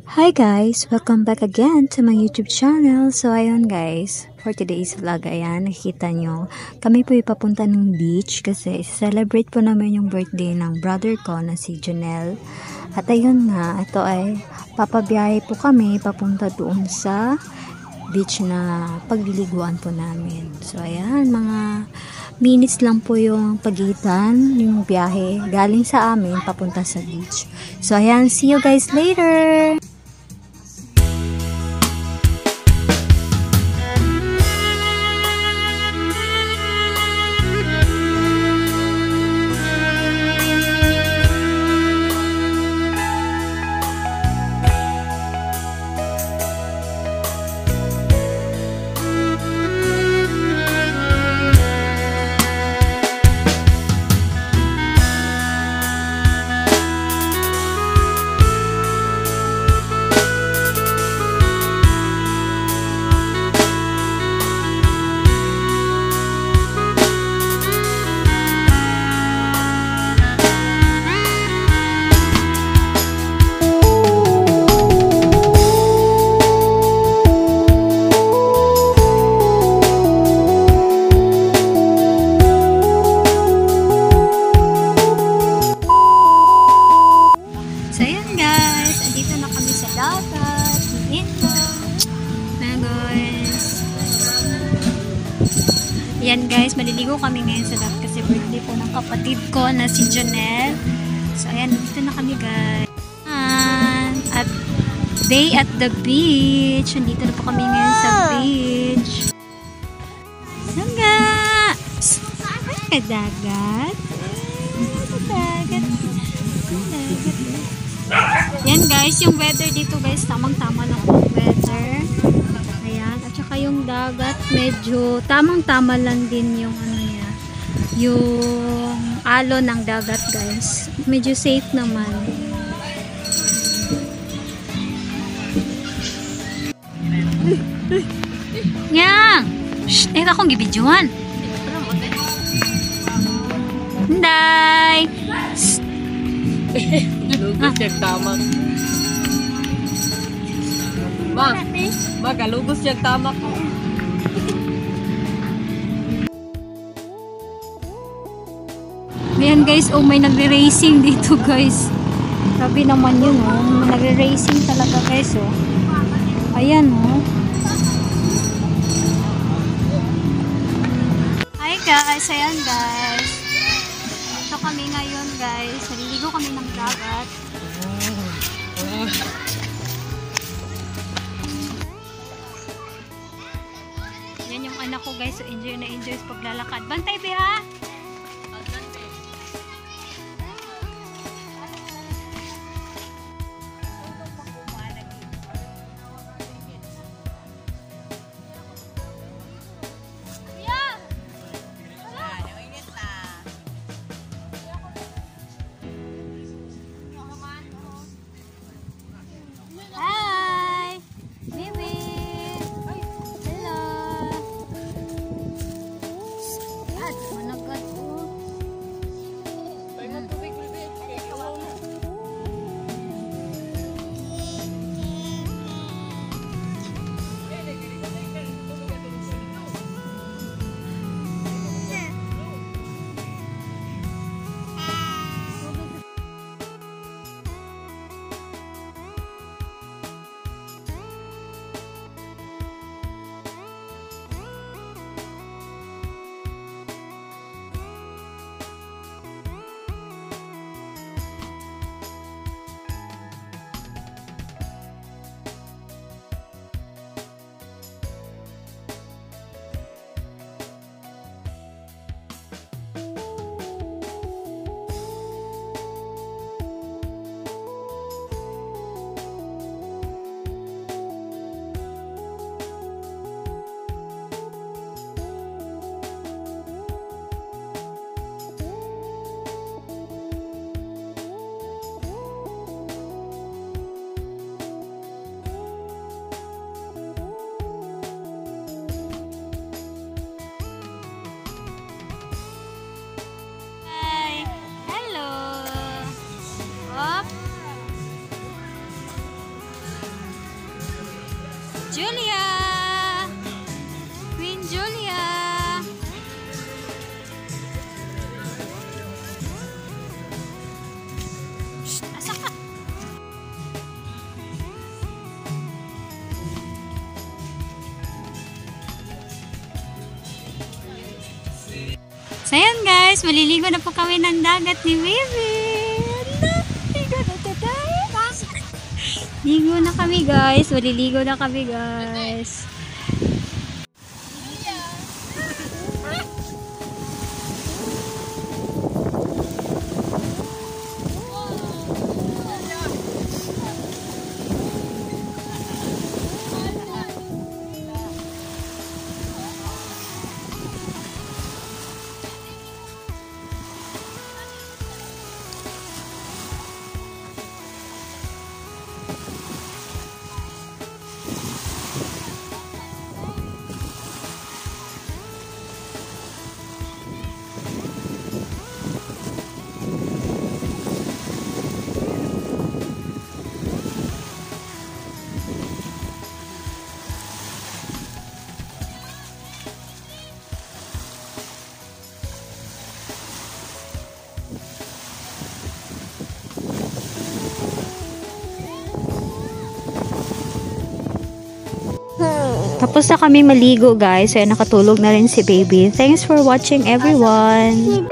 Hi guys! Welcome back again to my YouTube channel. So ayun guys, for today's vlog, ayan, nakikita nyo, kami po ipapunta ng beach kasi celebrate po namin yung birthday ng brother ko na si Jonel. At ayun nga, ito ay papabiyahe po kami papunta doon sa beach na pagliliguan po namin. So ayan, mga minutes lang po yung pagitan, yung biyahe galing sa amin papunta sa beach. So ayan, see you guys later! Yan guys, maliligo kami ngayon sa dagat kasi birthday po ng kapatid ko na si Jonel. So ayan, dito na kami guys. At day at the beach. Nandito na po kami ngayon sa beach. Yan nga! Ay, dagat. Dagat. Yan guys, yung weather dito guys, tamang-tama ng weather. Yung dagat medyo tamang-tama lang din yung ano niya, yung alon ng dagat guys, medyo safe naman. Yang! Shhh! Akong gibidyohan. Hinday! Lugos siya tama. Magalugos siya tama ko. Ayan guys, oh may nagre-racing dito guys. Sabi naman yun oh, nagre-racing talaga guys oh. Ayan oh. Hi guys, ayan guys. Ito kami ngayon guys. Naliligo kami ng dagat. Yan yung anak ko guys, so enjoy na enjoy sa paglalakad. Bantay be ha! Julia! Queen Julia! Shh! Asa ka? So ayan guys, maliligo na po kami ng dagat ni Baby. Ligo na tayo. Ligo na kami guys, maliligo na kami guys. Tapos na kami maligo guys. So nakatulog na rin si Baby. Thanks for watching everyone.